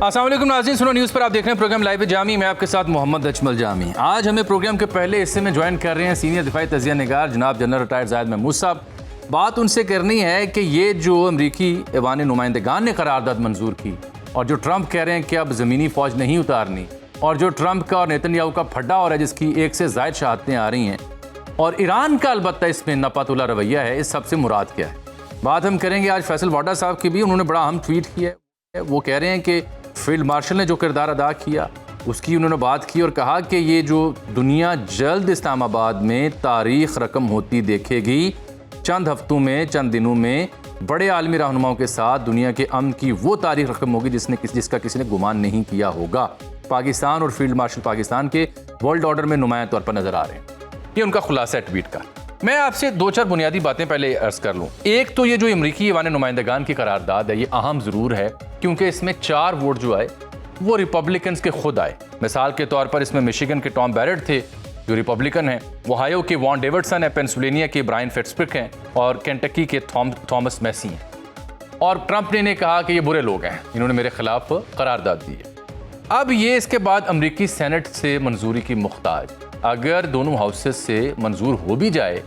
अस्सलाम वालेकुम नाज़रीन, सुनो न्यूज़ पर आप देख रहे हैं प्रोग्राम लाइव जामी। मैं आपके साथ मोहम्मद अजमल जामी। आज हमें प्रोग्राम के पहले हिस्से में ज्वाइन कर रहे हैं सीनियर दिफाई तजिया निगार जनाब जनरल रिटायर्ड ज़ाहिद महमूद साहब। बात उनसे करनी है कि ये जो अमरीकी ऐवान नुमाइंदगान ने करारदाद मंजूर की और जो ट्रंप कह रहे हैं कि अब ज़मीनी फ़ौज नहीं उतारनी, और जो ट्रंप का और नेतन्याहू का फड्डा हो रहा है जिसकी एक से ज़ायद शहादतें आ रही हैं, और ईरान का अलबत्ता इसमें नापातुला रवैया है, इस सबसे मुराद क्या है? बात हम करेंगे आज फैसल वाडा साहब की भी। उन्होंने बड़ा अहम ट्वीट किया है। वो कह रहे हैं कि फील्ड मार्शल ने जो किरदार अदा किया उसकी उन्होंने बात की और कहा कि ये जो दुनिया जल्द इस्लामाबाद में तारीख रकम होती देखेगी, चंद हफ्तों में, चंद दिनों में बड़े आलमी रहनुमाओं के साथ दुनिया के अमन की वो तारीख रकम होगी जिसका किसी ने गुमान नहीं किया होगा। पाकिस्तान और फील्ड मार्शल पाकिस्तान के वर्ल्ड ऑर्डर में नुमाया तौर पर नजर आ रहे हैं। ये उनका खुलासा है ट्वीट का। मैं आपसे दो चार बुनियादी बातें पहले अर्ज कर लूँ। एक तो ये जो अमरीकी ऐवान नुमाइंदगान की करारदाद है ये अहम ज़रूर है क्योंकि इसमें 4 वोट जो आए वो रिपब्लिकन्स के खुद आए। मिसाल के तौर पर इसमें मिशिगन के टॉम बैरेट थे जो रिपब्लिकन हैं, ओहायो के वॉन डेविडसन है, पेंसिल्वेनिया के ब्रायन फिट्जपाट्रिक हैं और केंटकी के थॉमस मैसी हैं। और ट्रंप ने कहा कि ये बुरे लोग हैं, इन्होंने मेरे खिलाफ करारदाद दी है। अब ये इसके बाद अमरीकी सेनेट से मंजूरी की मुख्ताज, अगर दोनों हाउसेस से मंजूर हो भी जाए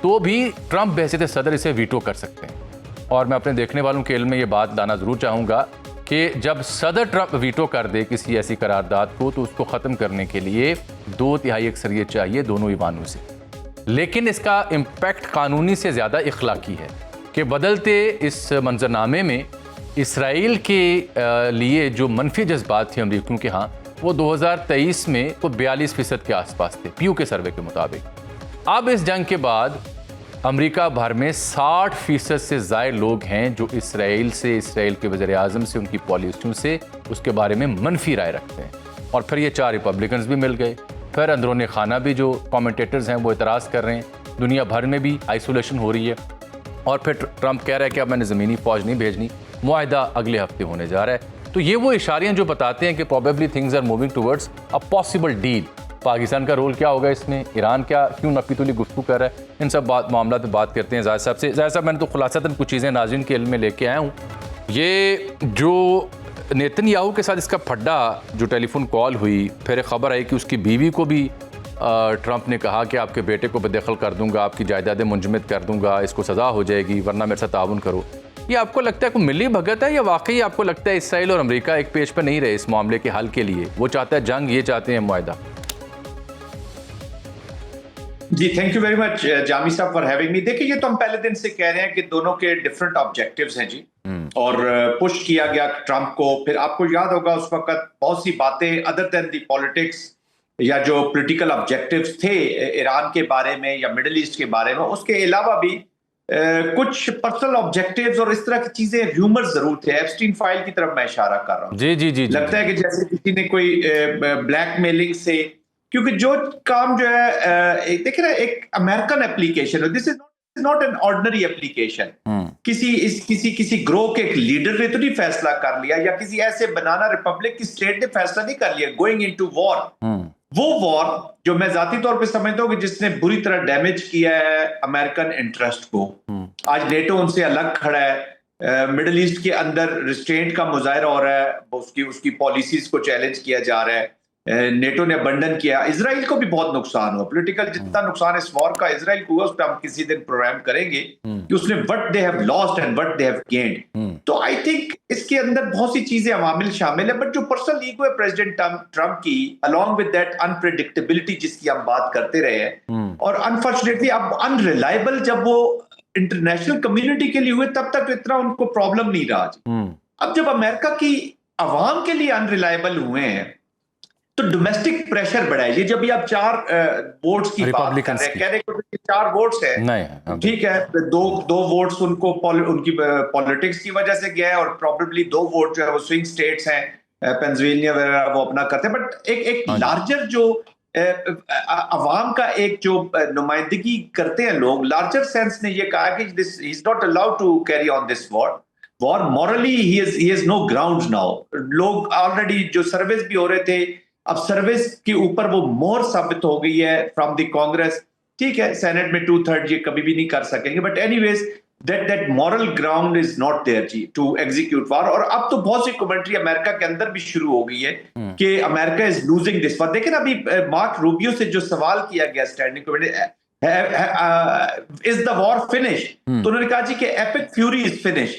तो भी ट्रंप बहैसियत सदर इसे वीटो कर सकते हैं। और मैं अपने देखने वालों के इल्म में ये बात लाना ज़रूर चाहूँगा कि जब सदर ट्रंप वीटो कर दे किसी ऐसी करारदाद को तो उसको ख़त्म करने के लिए 2/3 अक्सरियत चाहिए दोनों ईवानों से। लेकिन इसका इम्पैक्ट कानूनी से ज़्यादा इखलाकी है कि बदलते इस मंजरनामे में इसराइल के लिए जो मनफी जज्बात थे अमरीकियों के यहाँ, वो 2023 में को 42% के आसपास थे पीयू के सर्वे के मुताबिक। अब इस जंग के बाद अमेरिका भर में 60% से ज़ायद लोग हैं जो इसराइल के वज़ीर आज़म से, उनकी पॉलिसियों से, उसके बारे में मनफी राय रखते हैं। और फिर ये 4 रिपब्लिकन्स भी मिल गए। फिर अंदरूनी खाना भी जो कमेंटेटर्स हैं वो एतराज़ कर रहे हैं, दुनिया भर में भी आइसोलेशन हो रही है। और फिर ट्रंप कह रहा है कि अब मैंने ज़मीनी फ़ौज नहीं भेजनी, मुआहदा अगले हफ्ते होने जा रहा है। तो ये वो इशारियाँ जो बताते हैं कि probably things are moving towards a possible deal. Pakistan का रोल क्या होगा इसमें, ईरान क्या क्यों नपीतुली गुफ्तगू कर रहा है, इन सब मामला पे बात करते हैं ज़ाहिद साहब से। ज़ाहिद साहब, मैंने तो खुलासतन कुछ चीज़ें नाज़रीन के इल्म में लेके आया हूँ। ये जो नेतन्याहू के साथ इसका फड्डा जो टेलीफोन कॉल हुई, फिर खबर आई कि उसकी बीवी को भी ट्रंप ने कहा कि आपके बेटे को बेदखल कर दूंगा, आपकी जायदादें मुंजमद कर दूंगा, इसको सज़ा हो जाएगी वरना मेरे साथ ताउन करो। ये आपको लगता है कोई मिली भगत है या वाकई आपको लगता है इसराइल और अमेरिका एक पेज पर नहीं रहे इस मामले के हल के लिए? वो चाहता है जंग, ये चाहते हैं मुआहदा। जी, thank you very much Jami sahab for having me. देखिए, ये तो हम पहले दिन से कह रहे हैं कि दोनों के डिफरेंट ऑब्जेक्टिव्स हैं जी। और पुश किया गया ट्रंप को। फिर आपको याद होगा उस वक्त बहुत सी बातें अदर देन दी पॉलिटिक्स या जो पॉलिटिकल ऑब्जेक्टिव्स थे ईरान के बारे में या मिडिल ईस्ट के बारे में, उसके अलावा भी कुछ पर्सनल ऑब्जेक्टिव्स और इस तरह की चीजें, र्यूमर्स जरूर थे। एप्स्टीन फाइल की तरफ मैं इशारा कर रहा हूँ। जी, लगता है कि जैसे किसी ने कोई ब्लैकमेलिंग से, क्योंकि जो काम जो है देखिए ना, एक American application, this is not an ordinary application. किसी ग्रोह के एक लीडर ने तो नहीं फैसला कर लिया, या किसी ऐसे बनाना रिपब्लिक की स्टेट ने फैसला नहीं कर लिया गोइंग इनटू वॉर। वो वॉर जो मैं जाती तौर पे समझता हूँ कि जिसने बुरी तरह डैमेज किया है अमेरिकन इंटरेस्ट को। आज नेटो उनसे अलग खड़ा है, मिडिल ईस्ट के अंदर रिस्ट्रेंट का मुजाहरा हो रहा है, उसकी पॉलिसीज को चैलेंज किया जा रहा है। नेटो ने अबंडन किया। इजराइल को भी बहुत नुकसान हुआ, पॉलिटिकल जितना नुकसान इस वॉर का इजराइल को हुआ उस पर हम किसी दिन प्रोग्राम करेंगे कि उसने what they have lost and what they have gained. तो आई थिंक इसके अंदर बहुत सी चीजें अवामिल शामिल है, बट जो पर्सनल ईगो है प्रेसिडेंट ट्रंप की, अलॉन्ग विद दैट अनप्रेडिक्टेबिलिटी जिसकी हम बात करते रहे हैं, और अनफॉर्चुनेटली अब अनरिलायबल जब वो इंटरनेशनल कम्युनिटी के लिए हुए तब तक इतना उनको प्रॉब्लम नहीं रहा। अब जब अमेरिका की आवाम के लिए अनरिलायबल हुए हैं तो डोमेस्टिक प्रेशर बढ़ा है। ये जब भी आप 4 वोट्स की बात कर रहे हैं, कह रहे हैं 4 वोट्स है, ठीक है, दो वोट्स उनको उनकी पॉलिटिक्स की वजह से गया है, और प्रोबेबली 2 वोट जो है वो स्विंग स्टेट्स हैं, पेंसिल्वेनिया वगैरह वो अपना करते हैं। बट एक लार्जर जो अवाम का एक जो नुमाइंदगी करते हैं लोग, लार्जर सेंस ने ये कहा कि this he is not allowed to carry on this war morally, he is no ground now. लोग ऑलरेडी जो सर्विस भी हो रहे थे, अब सर्विस के ऊपर वो मोहर साबित हो गई है फ्रॉम द कांग्रेस। ठीक है, सेनेट में 2/3 ये कभी भी नहीं कर सकेंगे, but anyways that moral ground is not there जी to execute war। और अब तो बहुत सी कमेंट्री अमेरिका के अंदर भी शुरू हो गई है कि America is losing this war। देखिए ना अभी मार्क रूबियो से जो सवाल किया गया standing committee, is the war finish, तो उन्होंने कहा जी कि एपिक फ्यूरी इज फिनिश।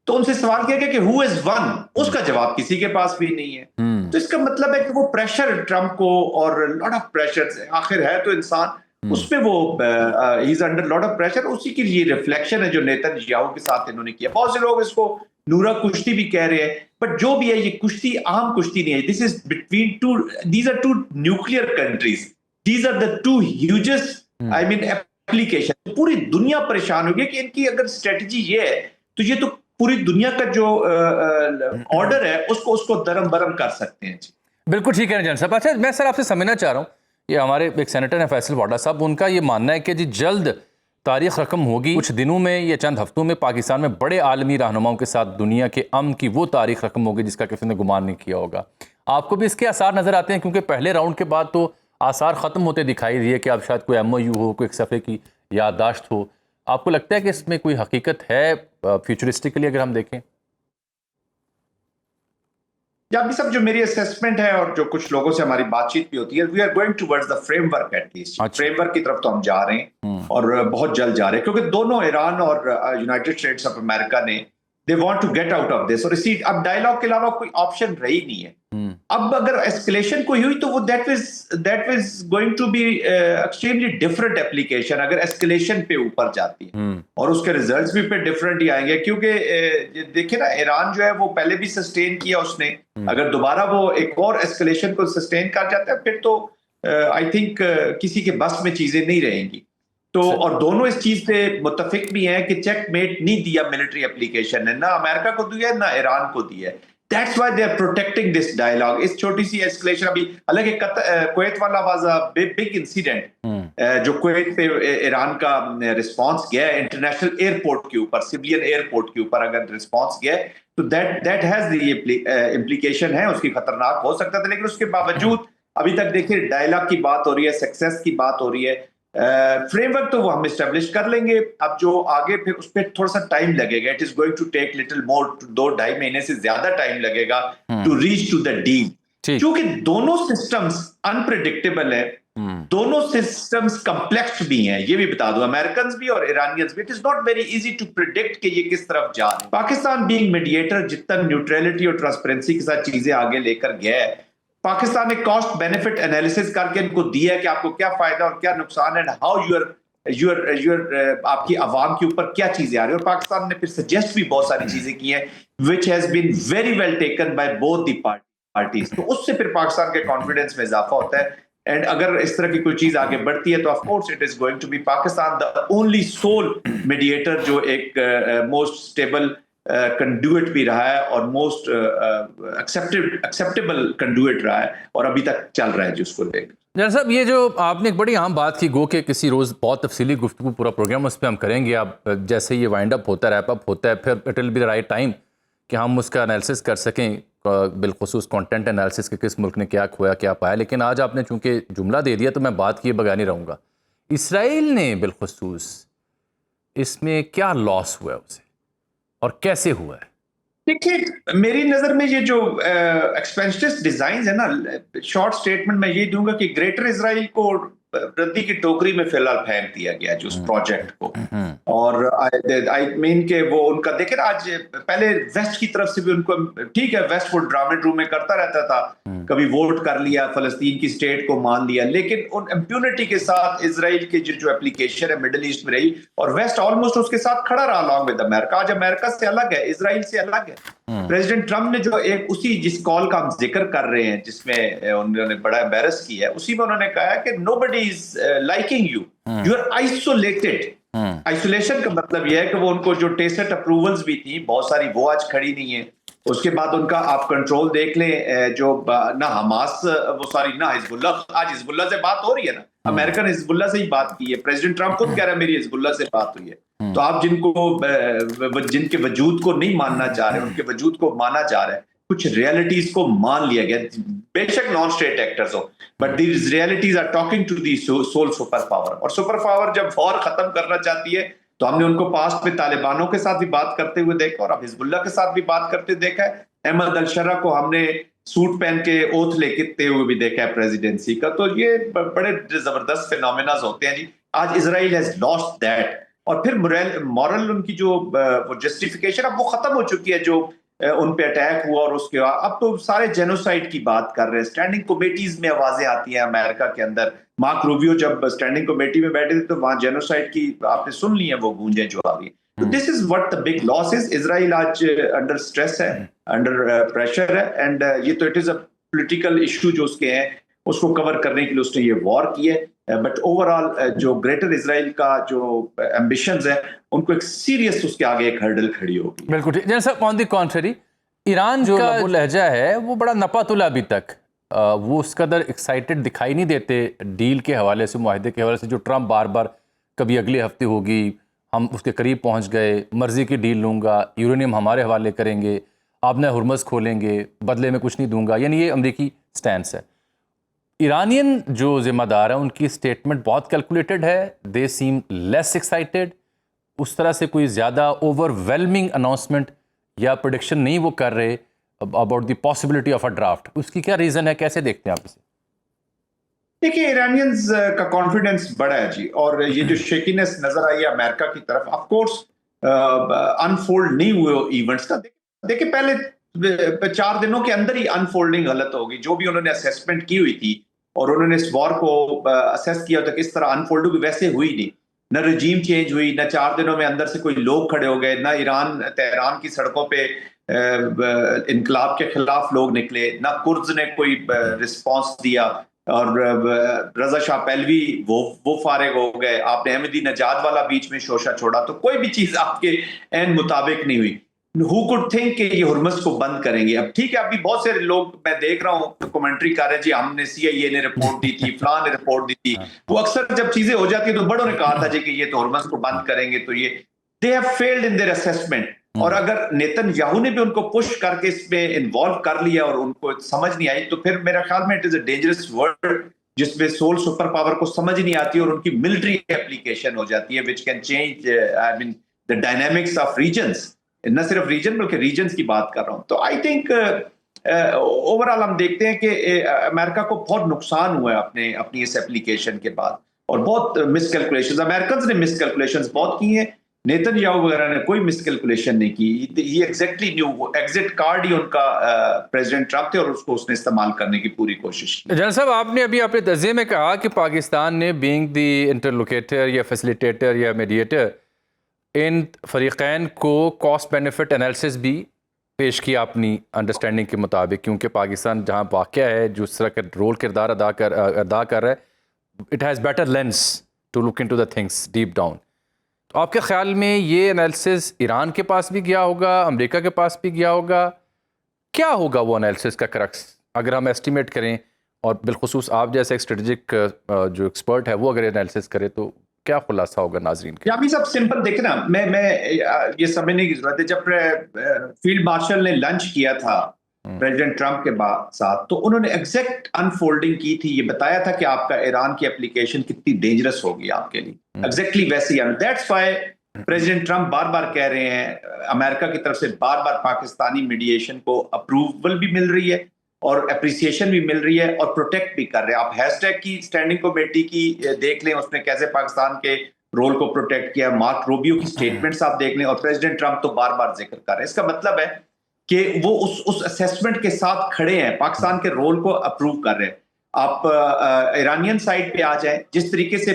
तो उनसे सवाल किया गया कि हु इज वन, उसका जवाब किसी के पास भी नहीं है। तो इसका मतलब है कि वो प्रेशर ट्रंप को और लॉट ऑफ प्रेशर, आखिर है तो इंसान, उसमें वो he is under lot of pressure. उसी की ये रिफ्लेक्शन है जो नेतन्याहू के साथ इन्होंने किया। बहुत से लोग इसको नूरा कुश्ती भी कह रहे हैं, बट जो भी है ये कुश्ती आम कुश्ती नहीं है। This is between two, these are two nuclear countries, these are the two hugest I mean application. पूरी दुनिया परेशान होगी कि इनकी अगर स्ट्रेटजी ये है तो ये तो पूरी दुनिया का जो ऑर्डर है उसको दरम बरम कर सकते हैं जी। बिल्कुल ठीक है जन साहब। अच्छा मैं सर आपसे समझना चाह रहा हूँ, ये हमारे एक सेनेटर हैं फैसल वाडा साहब, उनका ये मानना है कि जी जल्द तारीख रकम होगी, कुछ दिनों में या चंद हफ्तों में पाकिस्तान में बड़े आलमी रहनुमाओं के साथ दुनिया के अमन की वो तारीख रकम होगी जिसका किसी ने गुमान नहीं किया होगा। आपको भी इसके आसार नजर आते हैं? क्योंकि पहले राउंड के बाद तो आसार ख़त्म होते दिखाई दिए कि अब शायद कोई MOU हो, कोई एक सफ़े की याददाश्त हो। आपको लगता है कि इसमें कोई हकीकत है फ्यूचरिस्टिकली अगर हम देखें? जामी साहब, जो मेरी असेसमेंट है और जो कुछ लोगों से हमारी बातचीत भी होती है, we are going towards the framework at least. Framework की तरफ तो हम जा रहे हैं और बहुत जल्द जा रहे हैं, क्योंकि दोनों ईरान और यूनाइटेड स्टेट्स ऑफ अमेरिका ने they want to get out of this. और इसी अब डायलॉग के अलावा कोई ऑप्शन रही नहीं है। अब अगर एस्केलेशन कोई हुई तो वो that was going to be extremely different application अगर एस्केलेशन पे ऊपर जाती है, और उसके रिजल्ट्स भी पे डिफरेंट ही आएंगे। क्योंकि देखिए ना, ईरान जो है वो पहले भी सस्टेन किया उसने, अगर दोबारा वो एक और एस्केलेशन को सस्टेन कर जाता है फिर तो आई थिंक किसी के बस में चीजें नहीं रहेंगी। तो और दोनों इस चीज पे मुत्तफिक भी हैं कि चेकमेट नहीं दिया मिलिट्री एप्लीकेशन ने, ना अमेरिका को दिया ना ईरान को दिया। That's why they are protecting this dialogue। इस छोटी सी एस्केलेशन अभी, हालांकि कुवैत वाला वाज अ बिग इंसिडेंट जो कुवैत पे ईरान का रिस्पांस गया इंटरनेशनल एयरपोर्ट के ऊपर, सिविलियन एयरपोर्ट के ऊपर अगर रिस्पांस गया तो दैट हैज द इम्प्लीकेशन है, उसकी खतरनाक हो सकता था। लेकिन उसके बावजूद अभी तक देखिए डायलॉग की बात हो रही है, सक्सेस की बात हो रही है, फ्रेमवर्क तो वो हम एस्टेब्लिश कर लेंगे। अब जो आगे फिर उस पर थोड़ा सा टाइम लगेगा, it is going to take little more, 2-2.5 महीने से ज्यादा टाइम लगेगा to reach to the deal. क्योंकि दोनों सिस्टम्स अनप्रेडिक्टेबल है, दोनों सिस्टम्स कॉम्प्लेक्स भी हैं, ये भी बता दूं, अमेरिकन भी और ईरानियंस भी। It is not very easy to predict कि ये किस तरफ जा रहे हैं। पाकिस्तान बीइंग मीडिएटर जितना न्यूट्रलिटी और ट्रांसपेरेंसी के साथ चीजें आगे लेकर गया है, पाकिस्तान ने कॉस्ट बेनिफिट एनालिसिस करके इनको दिया कि आपको क्या फायदा और क्या नुकसान है, हाउ यूर आपकी आवाम के ऊपर क्या चीजें आ रही है। और पाकिस्तान ने फिर सजेस्ट भी बहुत सारी चीजें की हैं which has been very well taken by both the parties. तो उससे फिर पाकिस्तान के कॉन्फिडेंस में इजाफा होता है। एंड अगर इस तरह की कोई चीज आगे बढ़ती है तो of course it is going to be Pakistan the only sole mediator जो एक मोस्ट स्टेबल कंडुइट भी रहा है और मोस्ट एक्सेप्टेबल कंडुइट रहा है, और अभी तक चल रहा है जिसको देख। जनाब साहब, ये जो आपने एक बड़ी अहम बात की, गो के किसी रोज़ बहुत तफसीली गुफ्तगू पूरा प्रोग्राम उस पर हम करेंगे। आप जैसे ये वाइंड अप होता है, रैप अप होता है, फिर it will be the right time कि हम उसका एनालिसिस कर सकें, बिलखुसूस कंटेंट एनालिसिस के किस मुल्क ने क्या खोया क्या पाया। लेकिन आज आपने चूँकि जुमला दे दिया तो मैं बात किए बगैर नहीं रहूँगा। इसराइल ने बिलखुसूस इसमें क्या लॉस हुआ है उसे और कैसे हुआ है? देखिए मेरी नजर में ये जो एक्सपेंसिव डिजाइन है ना, शॉर्ट स्टेटमेंट मैं ये दूंगा कि ग्रेटर इजराइल को रद्दी की टोकरी में फिलहाल फेंक दिया गया जो उस प्रोजेक्ट को। और आई मीन के वो उनका देखे ना, आज पहले वेस्ट की तरफ से भी उनको, ठीक है वेस्ट वो ड्रामे ड्रूमे करता रहता था, कभी वोट कर लिया, फलस्तीन की स्टेट को मान लिया, लेकिन उन इम्प्यूनिटी के साथ इजराइल की जो एप्लीकेशन है मिडिल ईस्ट में रही और वेस्ट ऑलमोस्ट उसके साथ खड़ा रहा अलॉन्ग विद अमेरिका। आज अमेरिका से अलग है, इजराइल से अलग है। प्रेसिडेंट ट्रंप ने जो एक उसी जिस कॉल का हम जिक्र कर रहे हैं जिसमें उन्होंने बड़ा एम्बैरस किया है, उसी में उन्होंने कहा कि nobody is liking you, you are isolated. Isolation का मतलब यह है कि वो उनको जो टेसिट अप्रूवल्स भी थी बहुत सारी वो आज खड़ी नहीं है। उसके बाद उनका आप कंट्रोल देख लें, जो ना हमास वो सॉरी ना हिजबुल्ला, आज हिजबुल्ला से बात हो रही है ना, अमेरिकन हिजबुल्ला से ही बात की है, प्रेसिडेंट ट्रंप खुद कह रहा है मेरी हिजबुल्ला से बात हुई है। तो आप जिनके वजूद को नहीं मानना चाह रहे, उनके वजूद को माना जा रहा है, कुछ रियलिटीज को मान लिया गया, बेशक नॉन स्टेट एक्टर्स हो, but these realities are talking to the sole super power. और सुपर पावर जब वॉर खत्म करना चाहती है तो हमने उनको पास्ट में तालिबानों के साथ भी बात करते हुए देखा और अब हिजबुल्लाह के साथ भी बात करते देखा है। अहमद अल-शरा को हमने सूट पहन के ओथ लेते हुए भी देखा है प्रेसिडेंसी का। तो ये बड़े जबरदस्त फिनोमेनाज होते हैं जी। आज इजराइल हैज लॉस्ट दैट, और फिर मॉरल उनकी जो वो जस्टिफिकेशन अब वो खत्म हो चुकी है जो उन पे अटैक हुआ, और उसके बाद अब तो सारे जेनोसाइड की बात कर रहे हैं। स्टैंडिंग कमेटीज में आवाजें आती हैं अमेरिका के अंदर। मार्क रूबियो जब स्टैंडिंग कमेटी में बैठे थे तो वहां जेनोसाइड की आपने सुन ली है वो गूंजें जो आ रही है। तो this is what the big loss is. Israel आज अंडर स्ट्रेस है, अंडर प्रेशर है, एंड ये तो it is a political issue जो उसके हैं उसको कवर करने के लिए उसने ये वॉर की है। बट ओवरऑल जो ग्रेटर इजराइल का जो एम्बिशंस है उनको एक सीरियस उसके आगे एक हर्डल खड़ी होगी। बिल्कुल ठीक। जैसा ऑन द कॉन्ट्ररी ईरान जो लबो लहजा है वो बड़ा नपातुला अभी तक वो उस कदर एक्साइटेड दिखाई नहीं देते डील के हवाले से, मुआहदे के हवाले से, जो ट्रंप बार बार कभी अगले हफ्ते होगी, हम उसके करीब पहुंच गए, मर्जी की डील लूँगा, यूरेनियम हमारे हवाले करेंगे, आप न हुर्मस खोलेंगे, बदले में कुछ नहीं दूंगा, यानी ये अमरीकी स्टैंस है। ईरानियन जो ज़िम्मेदार है उनकी स्टेटमेंट बहुत कैलकुलेटेड है, दे सीम लेस एक्साइटेड, उस तरह से कोई ज़्यादा ओवरवेलमिंग अनाउंसमेंट या प्रोडिक्शन नहीं वो कर रहे about the possibility of a draft. उसकी क्या रीज़न है, कैसे देखते हैं आप इसे? देखिए, ईरानियंस का कॉन्फिडेंस बड़ा है जी, और ये जो शेकीनेस नजर आई है अमेरिका की तरफ, ऑफ कोर्स अनफोल्ड नहीं हुए इवेंट्स का। देखिए पहले 4 दिनों के अंदर ही अनफोल्डिंग गलत होगी। जो भी उन्होंने असेसमेंट की हुई थी और उन्होंने इस वॉर को असेस किया था किस तरह अनफोल्ड होगी, वैसे हुई नहीं। न रजीम चेंज हुई, न 4 दिनों में अंदर से कोई लोग खड़े हो गए, न ईरान तेहरान की सड़कों पे इनकलाब के खिलाफ लोग निकले, न कुर्द ने कोई रिस्पॉन्स दिया, और रजा शाह पहलवी वो फारिग हो गए। आपने अहमदी नजाद वाला बीच में शोशा छोड़ा, तो कोई भी चीज आपके एन मुताबिक नहीं हुई। Who could think कि ये हुर्मस को बंद करेंगे? अब ठीक है, अभी बहुत से लोग मैं देख रहा हूँ कमेंट्री कर रहे हैं जी, हमने CIA ने रिपोर्ट दी थी, फलां ने रिपोर्ट दी थी। वो अक्सर जब चीजें हो जाती है तो बड़ों ने कहा था जी कि ये तो हुर्मस को बंद करेंगे, तो ये they have failed in their assessment. और अगर नेतन्याहू ने भी उनको पुश करके इसमें इन्वॉल्व कर लिया और उनको समझ नहीं आई, तो फिर मेरा ख्याल में it is a dangerous word जिसमें सोल सुपर पावर को समझ नहीं आती और उनकी मिलिट्री एप्लीकेशन हो जाती है, which can change I mean the dynamics of regions. न सिर्फ रीजन बल्कि रीजन्स की बात कर रहा हूं। तो आई थिंक ओवरऑल हम देखते हैं कि अमेरिका को बहुत नुकसान हुआ है अपनी इस एप्लीकेशन के बाद, और बहुत मिसकैलकुलेशंस अमेरिकन ने मिसकैलकुलेशंस बहुत की हैं। नेतन्याहू वगैरह ने कोई मिसकैलकुलेशन नहीं की। ये एग्जैक्टली न्यू एग्जिट कार्ड ही उनका प्रेसिडेंट ट्रंप थे और उसको उसने इस्तेमाल करने की पूरी कोशिश की। जनरल साहब, आपने अभी अपने तज़िये में कहा कि पाकिस्तान ने बीइंग द इंटरलोकेटर या फैसिलिटेटर या मीडिएटर इन फरीक़ैन को कॉस्ट बेनिफिट एनालिसिस भी पेश किया अपनी अंडरस्टैंडिंग के मुताबिक, क्योंकि पाकिस्तान जहाँ वाक़या है, जो इस तरह का रोल किरदार अदा कर रहा है, it has better lens to look into the things deep down. तो आपके ख्याल में ये एनालिसिस ईरान के पास भी गया होगा, अमेरिका के पास भी गया होगा? क्या होगा वो एनालिसिस का क्रक्स, अगर हम एस्टिमेट करें, और बिलखुसूस आप जैसे एक स्ट्रेटजिक जो एक्सपर्ट है वो अगर एनालिसिस करे, तो क्या खुलासा होगा नाजरीन के? अभी सब सिंपल देखे ना, मैं ये समझने की जरूरत है, जब फील्ड मार्शल ने लंच किया था प्रेसिडेंट ट्रंप के साथ, तो उन्होंने एग्जैक्ट अनफोल्डिंग की थी, ये बताया था कि आपका ईरान की एप्लीकेशन कितनी डेंजरस होगी आपके लिए, एग्जैक्टली वैसी। दैट्स व्हाई प्रेसिडेंट ट्रंप बार बार कह रहे हैं, अमेरिका की तरफ से बार बार पाकिस्तानी मीडिएशन को अप्रूवल भी मिल रही है और अप्रिसिएशन भी मिल रही है और प्रोटेक्ट भी कर रहे हैं। आप हैशटैग की स्टैंडिंग कमेटी की देख लें, उसने कैसे पाकिस्तान के रोल को प्रोटेक्ट किया। मार्क रूबियो की स्टेटमेंट्स आप देख लें, और प्रेसिडेंट ट्रंप तो बार बार जिक्र कर रहे हैं। इसका मतलब है कि वो उस असेसमेंट के साथ खड़े हैं, पाकिस्तान के रोल को अप्रूव कर रहे हैं। आप ईरानियन साइड पे आ जाए, जिस तरीके से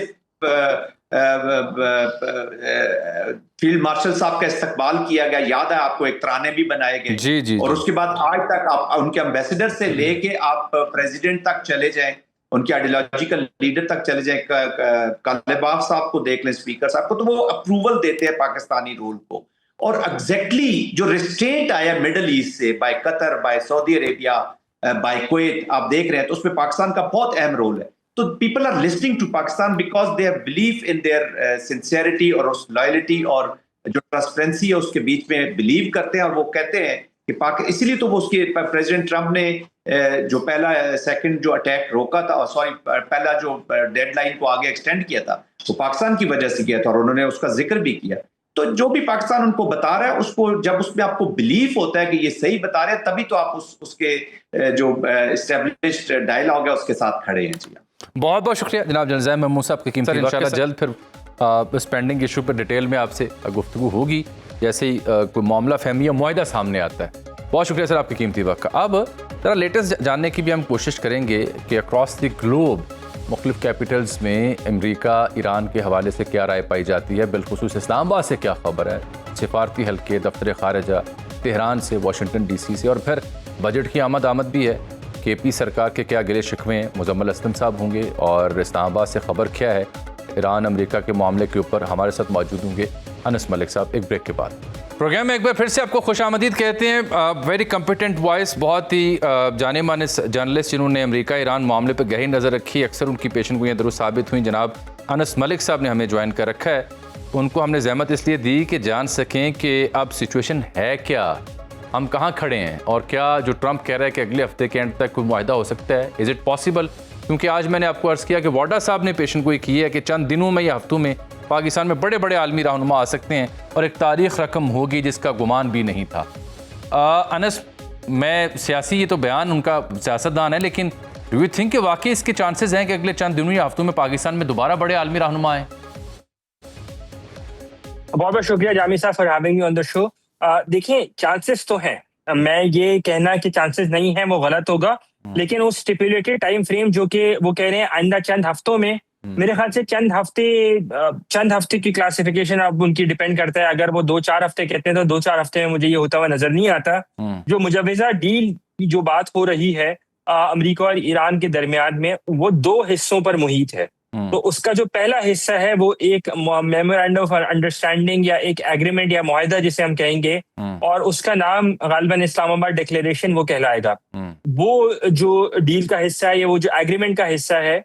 फील्ड मार्शल साहब का इस्तकबाल किया गया, याद है आपको, एक तराने भी बनाए गए जी, और उसके बाद आज तक आप उनके एम्बेसडर से लेके आप प्रेसिडेंट तक चले जाएं, उनके आइडियोलॉजिकल लीडर तक चले जाएं, कालिबाफ साहब को देख लें, स्पीकर साहब को, तो वो अप्रूवल देते हैं पाकिस्तानी रूल को। और एग्जैक्टली जो रिस्ट्रेंट आया मिडल ईस्ट से, by Qatar, by Saudi Arabia, by Kuwait, आप देख रहे हैं, तो उसमें पाकिस्तान का बहुत अहम रोल है। तो people are listing to Pakistan because they have believe in their sincerity और उस लॉयल्टी और जो ट्रांसपेरेंसी है उसके बीच में बिलीव करते हैं, और वो कहते हैं कि पाक, इसीलिए तो वो उसके प्रेसिडेंट ट्रंप ने जो पहला सेकंड जो अटैक रोका था, सॉरी पहला जो डेडलाइन को आगे एक्सटेंड किया था, वो पाकिस्तान की वजह से किया था और उन्होंने उसका जिक्र भी किया। तो जो भी पाकिस्तान उनको बता रहा है, उसको जब उसमें आपको बिलीफ होता है कि ये सही बता रहे हैं, तभी तो आप उसके जो एस्टेब्लिश्ड डायलॉग है उसके साथ खड़े हैं। जी बहुत बहुत शुक्रिया जनाब जनरल ज़ैद महमूद साहब की कीमती वक्त। इंशाल्लाह जल्द फिर इस पेंडिंग इशू पर डिटेल में आपसे गुफ्तगू होगी, जैसे ही कोई मामला फहमी या मुआहदा सामने आता है। बहुत शुक्रिया सर आपकी कीमती वक्त का। अब ज़रा लेटेस्ट जानने की भी हम कोशिश करेंगे कि अक्रॉस द ग्लोब मुख्तलिफ कैपिटल्स में अमरीका ईरान के हवाले से क्या राय पाई जाती है, बिलखुसूस इस्लामाबाद से क्या खबर है, सिफारती हल्के दफ्तर खारजा तेहरान से, वाशिंगटन DC से, और फिर बजट की आमद भी है। KP सरकार के क्या गिले शिकवे हैं, मुजम्मल असलम साहब होंगे, और इस्लामाबाद से खबर क्या है ईरान अमेरिका के मामले के ऊपर हमारे साथ मौजूद होंगे अनस मलिक साहब एक ब्रेक के बाद। प्रोग्राम में एक बार फिर से आपको खुशामदीद कहते हैं। वेरी कम्पिटेंट वॉइस, बहुत ही जाने माने जर्नलिस्ट जिन्होंने अमेरिका ईरान मामले पर गहरी नज़र रखी, अक्सर उनकी पेशन गोइयाँ दुरुस्त साबित हुई। जनाब अनस मलिक साहब ने हमें ज्वाइन कर रखा है। उनको हमने ज़हमत इसलिए दी कि जान सकें कि अब सिचुएशन है क्या, हम कहाँ खड़े हैं, और क्या जो ट्रंप कह रहा है कि अगले हफ्ते के एंड तक कोई मुआहदा हो सकता है, इज़ इट पॉसिबल। क्योंकि आज मैंने आपको अर्ज़ किया कि वाडा साहब ने पेशन गोई की है कि चंद दिनों में या हफ्तों में पाकिस्तान में बड़े बड़े आलमी रहनुमा आ सकते हैं और एक तारीख रकम होगी जिसका गुमान भी नहीं था। अनस, मैं सियासी, ये तो बयान उनका सियासतदान है, लेकिन डू यू थिंक कि वाकई इसके चांसेस हैं कि अगले चंद दिनों या हफ्तों में पाकिस्तान में दोबारा बड़े आलमी रहनुमा आए? बहुत बहुत शुक्रिया Jami sahab for having me on the show. देखिए, चांसेस तो हैं, मैं ये कहना कि चांसेस नहीं है वो गलत होगा, लेकिन उस स्टिपुलेटेड टाइम फ्रेम जो कि वो कह रहे हैं आइंदा चंद हफ्तों में, मेरे ख्याल से चंद हफ्ते की क्लासिफिकेशन अब उनकी डिपेंड करता है। अगर वो 2-4 हफ्ते कहते हैं तो 2-4 हफ्ते में मुझे ये होता हुआ नजर नहीं आता। जो मुजव्वजा डील की जो बात हो रही है अमेरिका और ईरान के दरमियान में, वो 2 हिस्सों पर मुहित है। तो उसका जो पहला हिस्सा है वो एक मेमोरेंडम ऑफ अंडरस्टैंडिंग या एक एग्रीमेंट या मुआहदा जिसे हम कहेंगे, और उसका नाम गालिबन इस्लामाबाद डिक्लेरेशन वो कहलाएगा। वो जो डील का हिस्सा है या वो जो एग्रीमेंट का हिस्सा है,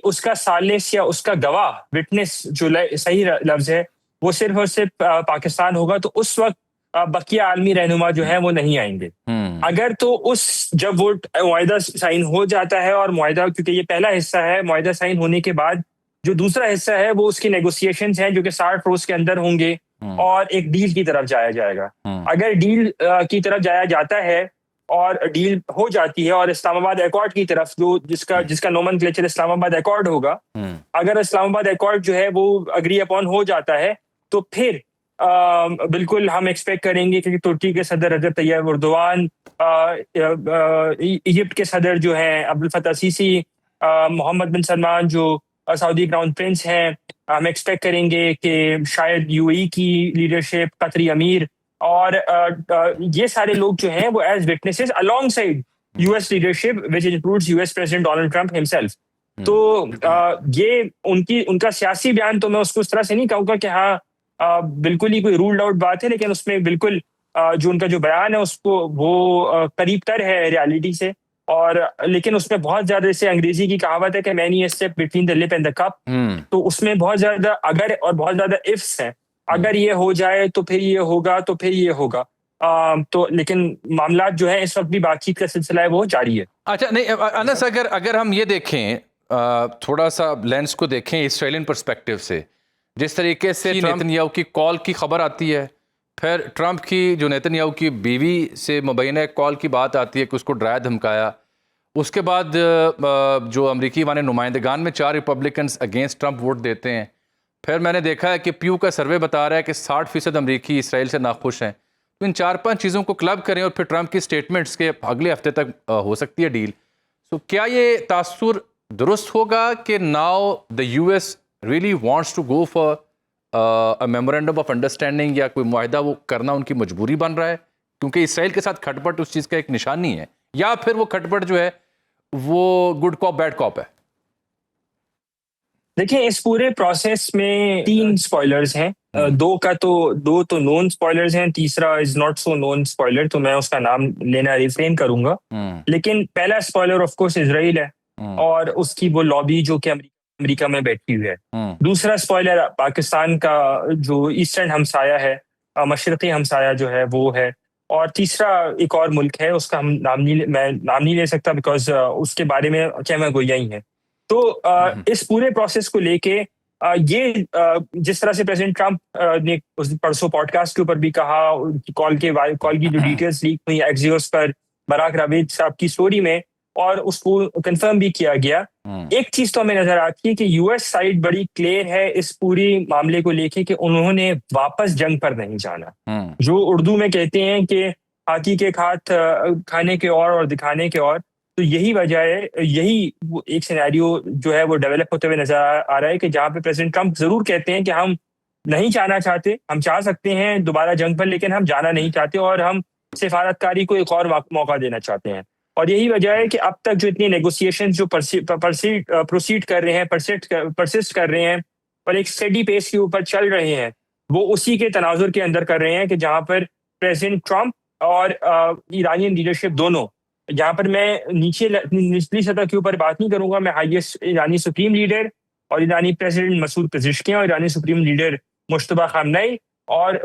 उसका सालिस या उसका गवाह, विटनेस जो सही लफ्ज है, वो सिर्फ और सिर्फ पाकिस्तान होगा। तो उस वक्त बकिया आलमी रहनुमा जो है वो नहीं आएंगे। अगर तो जब वो मुआहदा साइन हो जाता है, और मुआहदा क्योंकि ये पहला हिस्सा है, मुआहदा साइन होने के बाद जो दूसरा हिस्सा है वो उसकी नेगोशिएशंस हैं जो कि 60 रोज के अंदर होंगे, और एक डील की तरफ जाया जाएगा। अगर डील की तरफ जाया जाता है और डील हो जाती है और इस्लामाबाद अकॉर्ड की तरफ जिसका नोमेनक्लेचर इस्लामाबाद अकॉर्ड होगा, अगर इस्लामाबाद अकॉर्ड जो है वो अग्री अपॉन हो जाता है, तो फिर बिल्कुल हम एक्सपेक्ट करेंगे कि तुर्की के सदर रजब तैयब एर्दोगान, इजिप्ट के सदर जो हैं अब्दुल फत्ताह सीसी, मोहम्मद बिन सलमान जो सऊदी क्राउन प्रिंस हैं, हम एक्सपेक्ट करेंगे कि शायद UAE की लीडरशिप, कतरी अमीर, और ये सारे लोग जो हैं वो as witnesses alongside US leadership which includes US president Donald Trump himself. तो ये उनका सियासी बयान, तो मैं उसको उस तरह से नहीं कहूँगा कि हाँ बिल्कुल ही कोई रूल्ड आउट बात है, लेकिन उसमें बिल्कुल जो उनका जो बयान है उसको वो करीब तर है रियलिटी से। और लेकिन उसमें बहुत ज्यादा, जैसे अंग्रेजी की कहावत है कि many step between the lip and the cup, तो उसमें बहुत ज्यादा अगर और बहुत ज्यादा इफ्स हैं। अगर ये हो जाए तो फिर ये होगा, तो फिर ये होगा। तो लेकिन मामला जो है इस वक्त भी बातचीत का सिलसिला है वो जारी है। अच्छा, नहीं अनस, अगर हम ये देखें, थोड़ा सा लेंस को देखें इसराइलियन पर्सपेक्टिव से, जिस तरीके से नेतन्याहू की कॉल की खबर आती है, फिर ट्रंप की जो नेतन्याहू की बीवी से मुबैना कॉल की बात आती है कि उसको डराया धमकाया, उसके बाद जो अमरीकी माने नुमाइंदगान में 4 रिपब्लिकन्स अगेंस्ट ट्रंप वोट देते हैं। फिर मैंने देखा है कि प्यू का सर्वे बता रहा है कि 60% अमरीकी इसराइल से नाखुश हैं। तो इन 4-5 चीज़ों को क्लब करें और फिर ट्रंप की स्टेटमेंट्स के अगले हफ्ते तक हो सकती है डील। तो क्या ये तासुर दुरुस्त होगा कि now the US really wants to go for a memorandum of understanding, या कोई मुआहदा वो करना उनकी मजबूरी बन रहा है क्योंकि इसराइल के साथ खटपट उस चीज़ का एक निशानी है, या फिर वो खटपट जो है वो गुड कॉप बैड कॉप है? देखिए, इस पूरे प्रोसेस में 3 स्पॉयलर्स हैं। 2 तो नोन स्पॉयलर्स हैं, तीसरा is not so known spoiler, तो मैं उसका नाम लेना रिफ्रेन करूंगा। लेकिन पहला स्पॉयलर ऑफ कोर्स इजराइल है और उसकी वो लॉबी जो कि अमेरिका में बैठी हुई है। दूसरा स्पॉयलर पाकिस्तान का जो ईस्टर्न हमसाया है, मशरकी हमसाया जो है वो है। और तीसरा एक और मुल्क है, उसका हम मैं नाम नहीं ले सकता बिकॉज उसके बारे में कहमा गोइयां ही है। तो इस पूरे प्रोसेस को लेके जिस तरह से प्रेसिडेंट ट्रंप ने उस परसों पॉडकास्ट के ऊपर भी कहा, कॉल की जो डिटेल्स लीक हुई एक्सियोस पर बराक रावेद साहब की स्टोरी में, और उसको कंफर्म भी किया गया। एक चीज तो हमें नजर आती है कि यूएस साइड बड़ी क्लियर है इस पूरी मामले को लेके कि उन्होंने वापस जंग पर नहीं जाना। जो उर्दू में कहते हैं कि हाथी के खात खाने के और दिखाने के और, तो यही वजह है, यही एक सिनेरियो जो है वो डेवलप होते हुए नजर आ रहा है कि जहां पे प्रेसिडेंट ट्रंप जरूर कहते हैं कि हम नहीं जाना चाहते, हम चाह सकते हैं दोबारा जंग पर, लेकिन हम जाना नहीं चाहते और हम सिफारतकारी को एक और मौका देना चाहते हैं। और यही वजह है कि अब तक जो इतनी नेगोशिएशन जो प्रोसीड कर रहे हैं, परसिस्ट कर रहे हैं और एक स्टेडी पेस के ऊपर चल रहे हैं, वो उसी के तनाजुर के अंदर कर रहे हैं कि जहां पर प्रेसिडेंट ट्रंप और ईरानियन लीडरशिप दोनों, जहां पर मैं निचली सतह के ऊपर बात नहीं करूंगा, मैं हाईएस्ट ईरानी सुप्रीम लीडर और ईरानी प्रेसिडेंट मसूद पेजिशकियां और ईरानी सुप्रीम लीडर मुश्तबा खामनेई और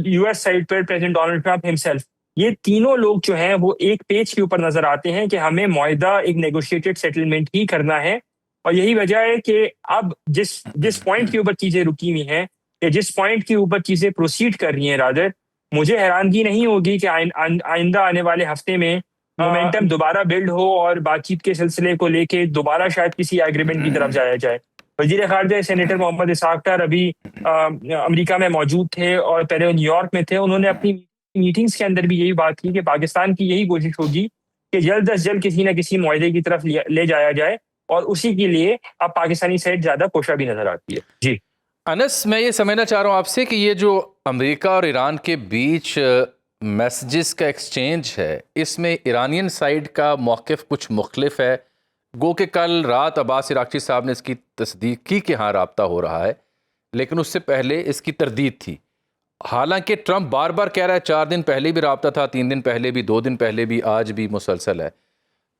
यूएस साइड पर प्रेसिडेंट डोनाल्ड ट्रंप हिमसेल्फ, ये तीनों लोग जो हैं वो एक पेज के ऊपर नजर आते हैं कि हमें मुआहिदा एक नेगोशिएटेड सेटलमेंट ही करना है। और यही वजह है कि अब जिस पॉइंट के ऊपर चीजें रुकी हुई हैं या जिस पॉइंट के ऊपर चीजें प्रोसीड कर रही हैं, रादर मुझे हैरानगी नहीं होगी कि आइंदा आने वाले हफ्ते में मोमेंटम दोबारा बिल्ड हो और बातचीत के सिलसिले को लेके दोबारा शायद किसी एग्रीमेंट की तरफ जाया जाए। वजीर खारजा सेनेटर मोहम्मद इसहाक डार अभी अमेरिका में मौजूद थे और पहले न्यूयॉर्क में थे। उन्होंने अपनी मीटिंग्स के अंदर भी यही बात की कि पाकिस्तान की यही कोशिश होगी कि जल्द अज जल्द किसी न किसी मुआहदे की तरफ ले जाया जाए, और उसी के लिए अब पाकिस्तानी साइड ज्यादा कोशा भी नजर आती है। जी अनस, मैं ये समझना चाह रहा हूँ आपसे कि ये जो अमेरिका और ईरान के बीच मैसेजेस का एक्सचेंज है, इसमें ईरानियन साइड का मौक़िफ़ कुछ मुख्तलिफ है। गो कि कल रात अब्बास इराक़ची साहब ने इसकी तस्दीक की कि हाँ राब्ता हो रहा है, लेकिन उससे पहले इसकी तरदीद थी। हालांकि ट्रंप बार बार कह रहा है 4 दिन पहले भी राब्ता था, 3 दिन पहले भी, 2 दिन पहले भी, आज भी मुसलसल है।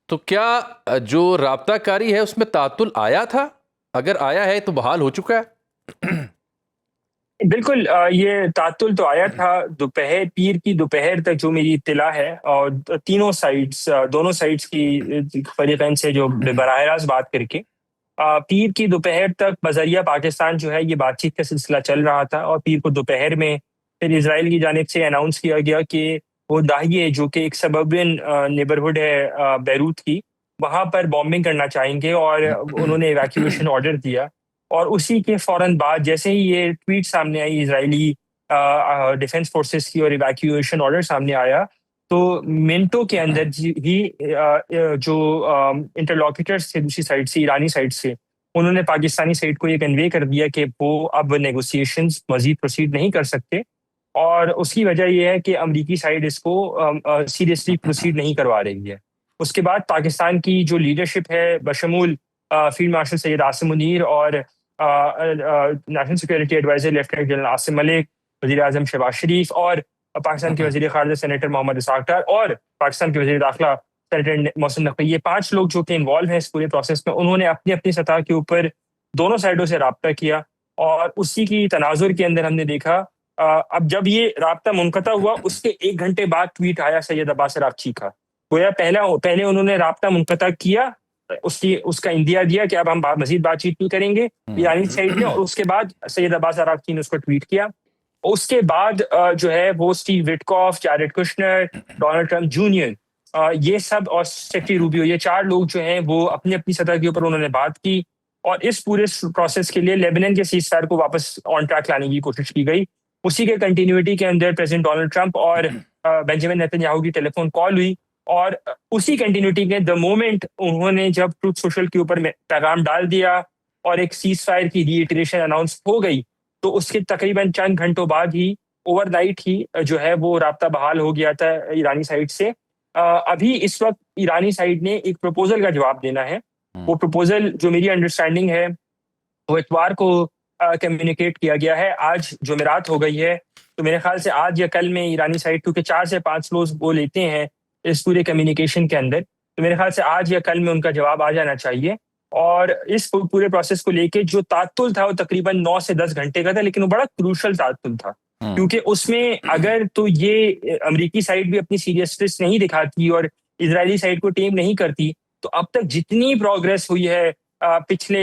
तो क्या जो राब्ता कारी है उसमें तातुल आया था? अगर आया है तो बहाल हो चुका है? बिल्कुल, ये तातुल तो आया था पीर की दोपहर तक, जो मेरी इत्तिला है, और दोनों साइड्स की फरीकैन से जो बराह रास्त बात करके पीर की दोपहर तक बजरिया पाकिस्तान जो है ये बातचीत का सिलसिला चल रहा था। और पीर को दोपहर में फिर इजराइल की जानिब से अनाउंस किया गया कि वो दाहिए, जो कि एक सबर्बियन नेबरहुड है बैरूत की, वहां पर बॉम्बिंग करना चाहेंगे और उन्होंने इवैक्यूएशन ऑर्डर दिया। और उसी के फौरन बाद जैसे ही ये ट्वीट सामने आई इजरायली डिफेंस फोर्सेस की और इवैक्यूएशन ऑर्डर सामने आया, तो मिनटों के अंदर ही जो इंटरलॉक्यूटर्स थे दूसरी साइड से, ईरानी साइड से, उन्होंने पाकिस्तानी साइड को ये कन्वे कर दिया कि वो अब नेगोशिएशंस मजीद प्रोसीड नहीं कर सकते। और उसकी वजह यह है कि अमरीकी साइड इसको सीरियसली प्रोसीड नहीं करवा रही है। उसके बाद पाकिस्तान की जो लीडरशिप है बशमूल फील्ड मार्शल सैयद आसिम मुनीर और national security advisor lieutenant general Asim Malik, वज़ीर आज़म शहबाज शरीफ और पाकिस्तान के वज़ीर ख़ारिजा सेनेटर मोहम्मद इसहाक डार और पाकिस्तान के वज़ीर दाखिला सेनेटर मोहसिन नकवी, ये 5 लोग जो कि इन्वॉल्व हैं इस पूरे प्रोसेस में, उन्होंने अपनी अपनी सतह के ऊपर दोनों साइडों से राब्ता किया। और उसी की तनाजुर के अंदर हमने देखा, अब जब ये राब्ता मुनक़ता हुआ उसके 1 घंटे बाद ट्वीट आया सैयद अब्बास इराक़ची का। गोया पहले उन्होंने राब्ता मुनक़ता किया, उसका इंदिया दिया कि अब हम मजीद बातचीत नहीं करेंगे ईरानी साइड में, और उसके बाद सैयद अब्बास इराक़ची ने उसको ट्वीट किया। उसके बाद जो है वो Steve Witkoff, Jared Kushner, Donald Trump junior, ये सब, और सेक्रेटरी रूबियो, ये 4 लोग जो हैं वो अपनी अपनी सतह के ऊपर उन्होंने बात की। और इस पूरे प्रोसेस के लिए लेबनान के सीज़फायर को वापस ऑन ट्रैक लाने की कोशिश की गई। उसी के कंटिन्यूटी के अंदर प्रेसिडेंट डोनाल्ड ट्रंप और बेंजामिन नेतन्याहू की टेलीफोन कॉल हुई, और उसी कंटिन्यूटी के द मोमेंट उन्होंने जब ट्रूथ सोशल के ऊपर पैगाम डाल दिया और एक सीज़फायर की रीइटरेशन अनाउंस हो गई, तो उसके तकरीबन चंद घंटों बाद ही, ओवरनाइट ही जो है वो राब्ता बहाल हो गया था ईरानी साइड से। अभी इस वक्त ईरानी साइड ने एक प्रपोजल का जवाब देना है। वो प्रपोजल, जो मेरी अंडरस्टैंडिंग है, वो इतवार को कम्युनिकेट किया गया है। आज जुमेरात हो गई है, तो मेरे ख्याल से आज या कल में ईरानी साइड, क्योंकि 4 से 5 लोग वो लेते हैं इस पूरे कम्युनिकेशन के अंदर, तो मेरे ख्याल से आज या कल में उनका जवाब आ जाना चाहिए। और इस पूरे प्रोसेस को लेके जो तात्तुल था वो तकरीबन 9 से 10 घंटे का था, लेकिन वो बड़ा क्रूशल तात्तुल था। क्योंकि उसमें अगर तो ये अमेरिकी साइड भी अपनी सीरियसनेस नहीं दिखाती और इजरायली साइड को टेम नहीं करती, तो अब तक जितनी प्रोग्रेस हुई है पिछले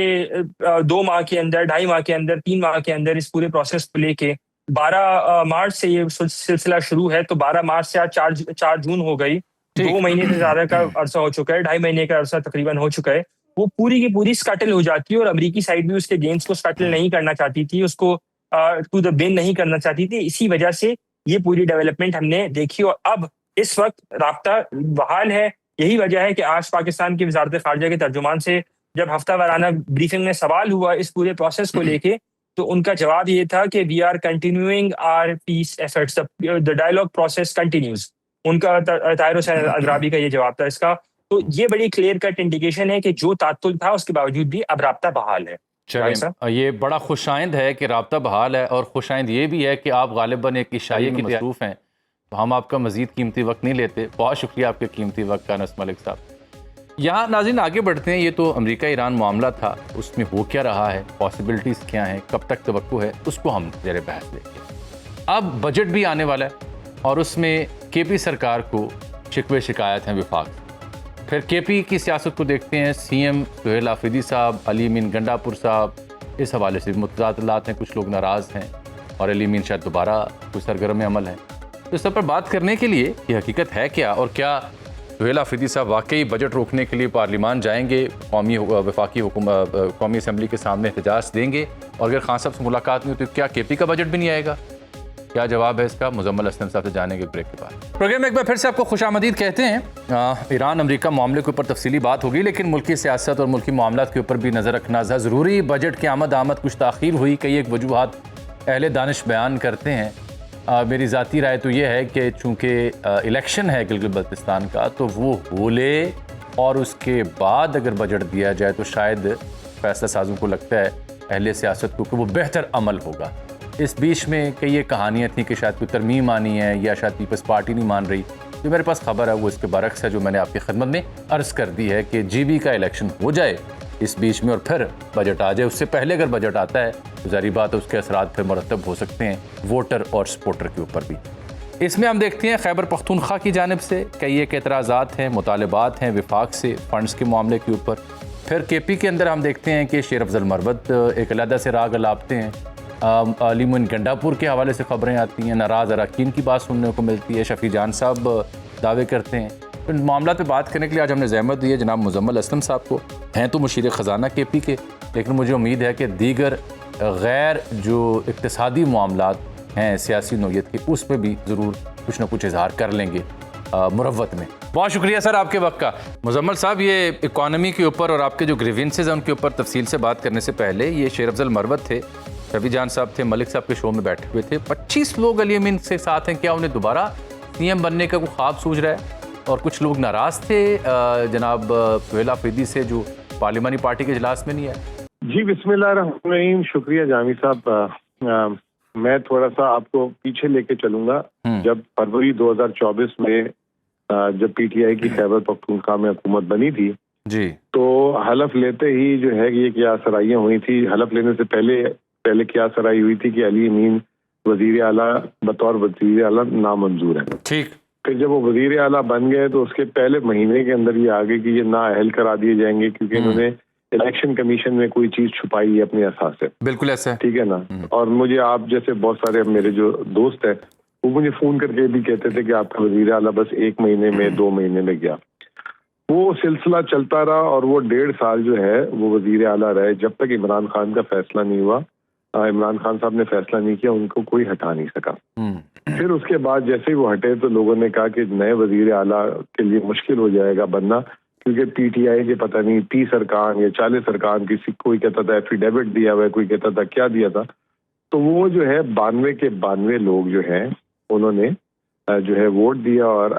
2 माह के अंदर, 2.5 माह के अंदर, 3 माह के अंदर इस पूरे प्रोसेस को लेके 12 मार्च से ये सिलसिला शुरू है, तो 12 मार्च से आज 4 जून हो गई। 2 महीने से ज्यादा का अरसा हो चुका है, 2.5 महीने का अरसा तकरीबन हो चुका है। वो पूरी की पूरी स्कैटल हो जाती है और अमेरिकी साइड भी उसके गेम्स को स्कैटल नहीं करना चाहती थी, उसको टू द बिन नहीं करना चाहती थी। इसी वजह से ये पूरी डेवलपमेंट हमने देखी और अब इस वक्त राब्ता बहाल है। यही वजह है कि आज पाकिस्तान की वजारत खारजा के तर्जुमान से जब हफ्ता वाराना ब्रीफिंग में सवाल हुआ इस पूरे प्रोसेस को लेके, तो उनका जवाब ये था कि we are continuing our peace efforts, the dialogue process continues. उनका ताहिर हुसैन अल-अराबी का ये जवाब था इसका। तो ये बड़ी क्लियर कट इंडिकेशन है कि जो तात्तुल था उसके बावजूद भी अब राब्ता बहाल है। चलें, ये बड़ा खुशाइंद है कि राब्ता बहाल है, और खुशाइंद ये भी है कि आप गालिबन एक इशारे की मसरूफ़ हैं, तो हम आपका मज़ीद कीमती वक्त नहीं लेते। बहुत शुक्रिया आपके कीमती वक्त का अनस मलिक साहब। यहाँ नाज़रीन आगे बढ़ते हैं। ये तो अमेरिका ईरान मामला था, उसमें हो क्या रहा है, पॉसिबिलिटीज़ क्या हैं, कब तक तवक्को है, उसको हम ज़रा बहस लेंगे। अब बजट भी आने वाला है और उसमें केपी सरकार को शिकवे शिकायत हैं विफाक। फिर केपी की सियासत को देखते हैं, सीएम सुहेल आफरीदी साहब, अली अमीन गंडापुर साहब, इस हवाले से मुतज़ादलात हैं, कुछ लोग नाराज़ हैं और अली अमीन शायद दोबारा कुछ सरगर्म अमल है। तो इस सब पर बात करने के लिए ये हकीकत है क्या, और क्या सुहेल आफरीदी साहब वाकई बजट रोकने के लिए पार्लियामान जाएंगे, कौमी असम्बली के सामने एहतजाज देंगे, और अगर खान साहब से मुलाकात नहीं होती तो क्या केपी का बजट भी नहीं आएगा? क्या जवाब है इसका, मुजम्मल असलम साहब से जानेंगे ब्रेक के बाद। प्रोग्राम में एक बार फिर से आपको खुशामदीद कहते हैं। ईरान अमेरिका मामले के ऊपर तफसीली बात होगी, लेकिन मुल्की सियासत और मुल्की मामलात के ऊपर भी नज़र रखना ज़रूरी। बजट की आमद कुछ ताख़ीर हुई, कई एक वजूहात अहले दानिश बयान करते हैं। मेरी ज़ाती राय तो ये है कि चूँकि इलेक्शन है गिलगित बल्तिस्तान का, तो वो हो ले और उसके बाद अगर बजट दिया जाए तो शायद फैसला साजों को लगता है अहले सियासत को कि वो बेहतर अमल होगा। इस बीच में कई ये कहानियाँ थी कि शायद कोई तरमीम आनी है या शायद पीपल्स पार्टी नहीं मान रही। जो मेरे पास खबर है वो इसके बरक्स है, जो मैंने आपकी खिदमत में अर्ज़ कर दी है कि जीबी का इलेक्शन हो जाए इस बीच में और फिर बजट आ जाए। उससे पहले अगर बजट आता है तो ज़ाहिर बात है उसके असरात फिर मुरतब हो सकते हैं वोटर और सपोर्टर के ऊपर भी। इसमें हम देखते हैं खैबर पख्तूनख्वा की जानिब से कई एक एतराज़ात हैं, मुतालबात हैं विफाक से फ़ंड्स के मामले के ऊपर। फिर केपी के अंदर हम देखते हैं कि शेर अफजल मरवत एक अलहदा से राग अलापते हैं। अली अमीन गंडापुर के हवाले से खबरें आती हैं, नाराज़ अरकान की बात सुनने को मिलती है, शफी जान साहब दावे करते हैं। तो इन मामला पे बात करने के लिए आज हमने ज़हमत दी है जनाब मुजम्मल असलम साहब को। हैं तो मुशीर ख़जाना केपी के, लेकिन मुझे उम्मीद है कि दीगर गैर जो इक़्तिसादी मामलात हैं सियासी नौयत के, उस पर भी ज़रूर कुछ ना कुछ इजहार कर लेंगे मुरव्वत में। बहुत शुक्रिया सर आपके वक्त का। मुजम्मल साहब, ये इकॉनमी के ऊपर और आपके जो ग्रीवेंसेस हैं उनके ऊपर तफसील से बात करने से पहले, ये शेर अफजल मरवत थे, रवि जान साहब थे, मलिक साहब के शो में बैठे हुए थे, 25 लोग अली अमीन के साथ हैं। क्या उन्हें दोबारा सीएम बनने का कोई ख्वाब सूझ रहा है? और कुछ लोग नाराज़ थे जनाब सुहेल आफरीदी से जो पार्लिमानी पार्टी के इजलास में नहीं है। जी बिस्मिल्लाहिर्रहमानिर्रहीम, शुक्रिया जामी साहब। मैं थोड़ा सा आपको पीछे लेके चलूंगा। जब फरवरी 2024 में जब पीटीआई की खैबर पख्तूनख्वा में हुकूमत बनी थी जी, तो हलफ लेते ही जो है ये क्या सराइयाँ हुई थी। हलफ लेने से पहले क्या सराई हुई थी कि अली अमीन वजीर आला बतौर वजीर आला नामंजूर है। ठीक। फिर जब वो वजीर आला बन गए तो उसके पहले महीने के अंदर ये आगे कि ये नाअहल करा दिए जाएंगे क्योंकि इन्होंने इलेक्शन कमीशन में कोई चीज छुपाई है अपने एहसास से। बिल्कुल ऐसा, ठीक है ना। और मुझे आप जैसे बहुत सारे मेरे जो दोस्त हैं वो मुझे फोन करके भी कहते थे कि आपका वजीर आला बस 1 महीने में 2 महीने में गया। वो सिलसिला चलता रहा और वो 1.5 साल जो है वो वजीर आला रहे जब तक इमरान खान का फैसला नहीं हुआ। इमरान खान साहब ने फैसला नहीं किया, उनको कोई हटा नहीं सका। फिर उसके बाद जैसे ही वो हटे तो लोगों ने कहा कि नए वजीर आला के लिए मुश्किल हो जाएगा बनना, क्योंकि पीटीआई के पता नहीं 30 अरकान या 40 अरकान, किसी कोई कहता था एफिडेविट दिया हुआ है, कोई कहता था क्या दिया था। तो वो जो है 92 के 92 लोग जो हैं उन्होंने जो है वोट दिया और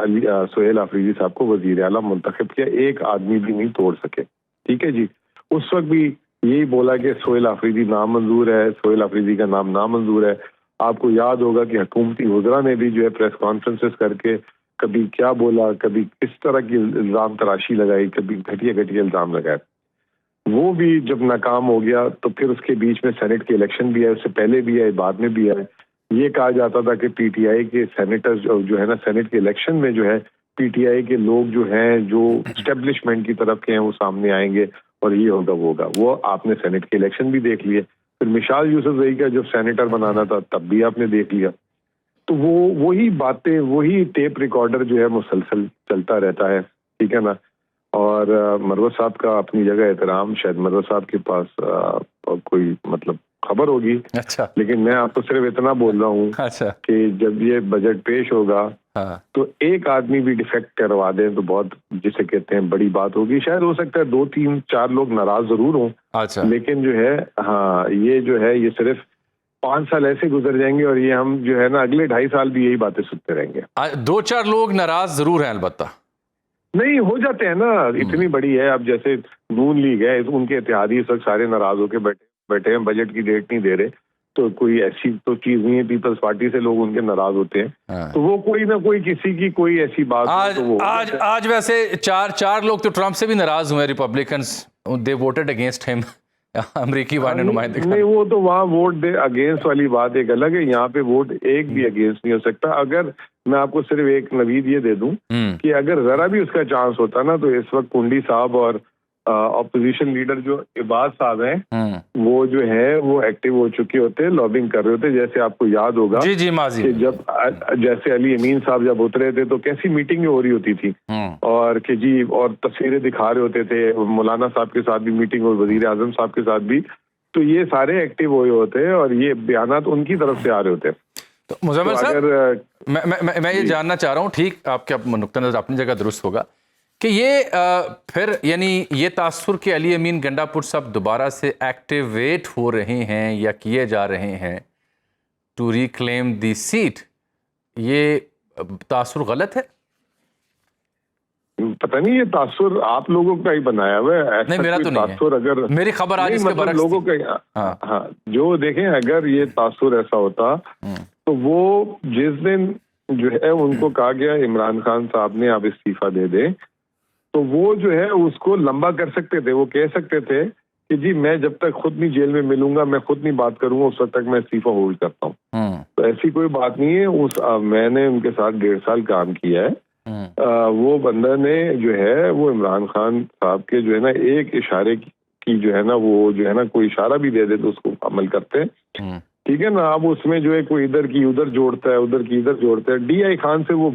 सुहेल आफरीदी साहब को वजीर आला मुंतखब किया। एक आदमी भी नहीं तोड़ सके। ठीक है जी। उस वक्त भी यही बोला कि सोहेल आफरीदी नामंजूर है, सोहेल आफरीदी का नाम नामंजूर है। आपको याद होगा कि हुकूमती वज़रा ने भी जो है प्रेस कॉन्फ्रेंसेस करके कभी क्या बोला, कभी किस तरह की इल्ज़ाम तराशी लगाई, कभी घटिया इल्ज़ाम लगाए। वो भी जब नाकाम हो गया तो फिर उसके बीच में सेनेट के इलेक्शन भी आए, उससे पहले भी आए, बाद में भी आए। ये कहा जाता था कि पीटीआई के सेनेटर्स जो है ना, सेनेट के इलेक्शन में जो है पीटीआई के लोग जो हैं, जो एस्टेब्लिशमेंट की तरफ के हैं, वो सामने आएंगे और ये होगा वो होगा। वो आपने सेनेट के इलेक्शन भी देख लिए, फिर मिसाल यूसुफजई का जब सेनेटर बनाना था तब भी आपने देख लिया। तो वो वही बातें, वही टेप रिकॉर्डर जो है मुसलसल चलता रहता है, ठीक है ना। और मरवत साहब का अपनी जगह एहतराम, शायद मरवत साहब के पास कोई मतलब खबर होगी। अच्छा। लेकिन मैं आपको सिर्फ इतना बोल रहा हूँ अच्छा कि जब ये बजट पेश होगा, हाँ। तो एक आदमी भी डिफेक्ट करवा दे तो बहुत, जिसे कहते हैं, बड़ी बात होगी। शायद हो सकता है 2, 3, 4 लोग नाराज जरूर हों, अच्छा, लेकिन जो है, हाँ, ये जो है, ये सिर्फ 5 साल ऐसे गुजर जाएंगे और ये हम जो है ना अगले 2.5 साल भी यही बातें सुनते रहेंगे। 2-4 लोग नाराज जरूर हैं अलबत्ता। नहीं हो जाते हैं ना, इतनी बड़ी है। अब जैसे नून लीग है, उनके इत्तेहादी इस वक्त सारे नाराज होकर बैठे हैं, बजट की डेट नहीं दे रहे। तो कोई ऐसी तो चीज नहीं है, पीपल्स पार्टी से लोग उनके नाराज होते हैं। हाँ। तो वो कोई ना कोई किसी की कोई ऐसी बात आज तो वो आज वैसे 4 लोग तो ट्रंप से भी नाराज हुए, रिपब्लिकन्स, दे वोटेड अगेंस्ट हिम, अमेरिकी वाले नुमाइंदे। नहीं, वो तो वहाँ वोट दे अगेंस्ट वाली बात एक अलग है, यहाँ पे वोट एक भी अगेंस्ट नहीं हो सकता। अगर मैं आपको सिर्फ एक नवीद ये दे दूं कि अगर जरा भी उसका चांस होता ना, तो इस वक्त कुंडी साहब और ऑपोजिशन लीडर जो इबाद साहब हैं, वो जो है वो एक्टिव हो चुके होते, लॉबिंग कर रहे होते। जैसे आपको याद होगा जी जी माजी, कि जब जैसे अली अमीन साहब जब उतरे थे तो कैसी मीटिंग हो रही होती थी, और कि जी, और तस्वीरें दिखा रहे होते थे, मौलाना साहब के साथ भी मीटिंग और वजीर आजम साहब के साथ भी। तो ये सारे एक्टिव हुए होते हैं और ये बयानात उनकी तरफ से आ रहे होते हैं। तो मुजम्मिल साहब, अगर मैं ये जानना चाह रहा हूँ, ठीक, आपके नुक्ता नज़र अपनी जगह दुरुस्त होगा कि ये फिर यानी ये तासुर के अली अमीन गंडापुर साहब दोबारा से एक्टिवेट हो रहे हैं या किए जा रहे हैं टू रिक्लेम दी सीट, ये तासुर गलत है? पता नहीं, ये तासुर आप लोगों का ही बनाया हुआ है। नहीं, मेरा तो नहीं है। अगर मेरी खबर आज इसके मतलब बरक्स लोगों थी। का, हाँ। हाँ, जो देखें, अगर ये तासुर ऐसा होता तो वो जिस दिन जो है उनको कहा गया इमरान खान साहब ने आप इस्तीफा दे दें, तो वो जो है उसको लंबा कर सकते थे। वो कह सकते थे कि जी मैं जब तक खुद नहीं जेल में मिलूंगा, मैं खुद नहीं बात करूंगा, उस वक्त तक मैं इस्तीफा होल्ड करता हूँ। तो ऐसी कोई बात नहीं है। मैंने उनके साथ 1.5 साल काम किया है। वो बंदा ने जो है वो इमरान खान साहब के जो है ना एक इशारे की जो है ना, वो जो है ना कोई इशारा भी दे दे तो उसको अमल करते हैं, ठीक है ना। अब उसमें जो है कोई इधर की उधर जोड़ता है, उधर की इधर जोड़ता है। DI खान से वो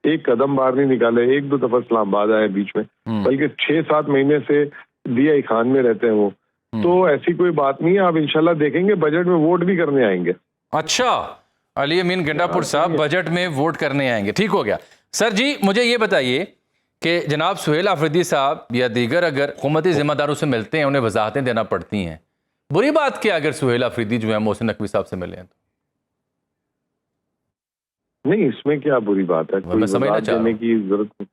एक कदम बाहर नहीं निकाले, 1-2 दफा इस्लामाबाद आए बीच में, बल्कि 6-7 महीने से DI खान में रहते हैं वो। तो ऐसी कोई बात नहीं है। आप इंशाल्लाह देखेंगे बजट में वोट भी करने आएंगे। अच्छा, अली अमीन गंडापुर साहब बजट में वोट करने आएंगे, ठीक हो गया। सर जी, मुझे ये बताइए कि जनाब सुहेल आफरीदी साहब या दीगर अगर हुकूमती जिम्मेदारों से मिलते हैं, उन्हें वजाहतें देना पड़ती हैं, बुरी बात क्या अगर सुहेल आफरीदी जो है मोहसिन नकवी साहब से मिले हैं? नहीं, इसमें क्या बुरी बात है? कोई वजाहत देने की जरूरत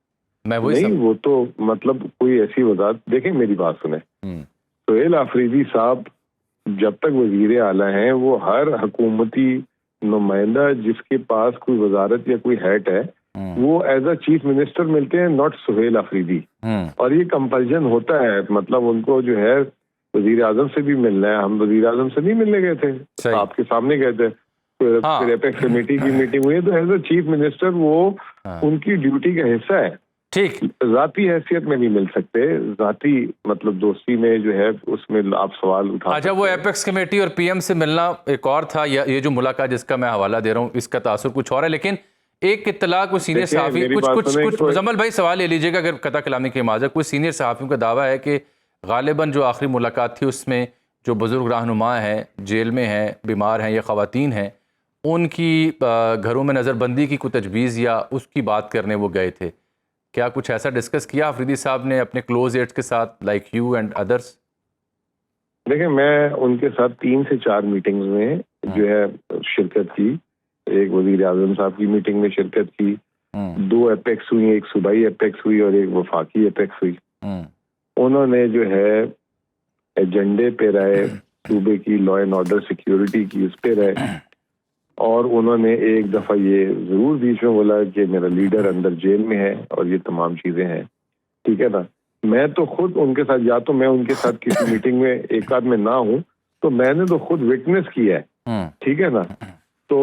मैं वही नहीं। वो तो मतलब कोई ऐसी वजाहत, देखें मेरी बात सुने, सुहेल आफरीदी साहब जब तक वजीर आला हैं, वो हर हुकूमती नुमाइंदा जिसके पास कोई वजारत या कोई हैट है, वो एज अ चीफ मिनिस्टर मिलते हैं, नॉट सुहेल आफरीदी। और ये कंपल्जन होता है, मतलब उनको जो है वजीर आजम से भी मिलना है। हम वजीर आजम से नहीं मिलने गए थे, आपके सामने गए थे, फिर एपेक्स कमेटी की मीटिंग हुई, तो एज अ चीफ मिनिस्टर वो उनकी ड्यूटी का हिस्सा है। ठीक, जाती हैसियत में नहीं मिल सकते, जाती मतलब दोस्ती में जो है उसमें आप सवाल उठा। अच्छा, वो एपेक्स कमेटी और PM से मिलना एक और था, या ये जो मुलाकात जिसका मैं हवाला दे रहा हूँ इसका तासुर कुछ और है। लेकिन एक इत्तला कुछ सीनियर सहाफ़ी, कुछ मुजम्मल भाई सवाल ले लीजिएगा अगर कता कलामी की इमाजत, कुछ सीनियर सहाफ़ियों का दावा है कि गालिबन जो आखिरी मुलाकात थी उसमें जो बुजुर्ग रहनुमा हैं, जेल में हैं, बीमार हैं या ख़वातीन हैं, उनकी घरों में नज़रबंदी की कोई तजवीज़ या उसकी बात करने वो गए थे। क्या कुछ ऐसा डिस्कस किया आफरीदी साहब ने अपने क्लोज एड्स के साथ, लाइक यू एंड अदर्स? देखिए, मैं उनके साथ 3 से 4 मीटिंग्स में जो है शिरकत की। एक वजीर आजम साहब की मीटिंग में शिरकत की, 2 एपेक्स हुई, एक सूबाई एपेक्स हुई और एक वफाकी एपेक्स हुई। उन्होंने जो है एजेंडे पे रहे, सूबे की लॉ एंड ऑर्डर सिक्योरिटी की, उस पे रहे। और उन्होंने एक दफा ये जरूर बीच में बोला कि मेरा लीडर अंदर जेल में है और ये तमाम चीजें हैं, ठीक है ना। मैं तो खुद उनके साथ, या तो मैं उनके साथ किसी मीटिंग में एक आध में ना हूं, तो मैंने तो खुद विटनेस किया है, ठीक है ना। तो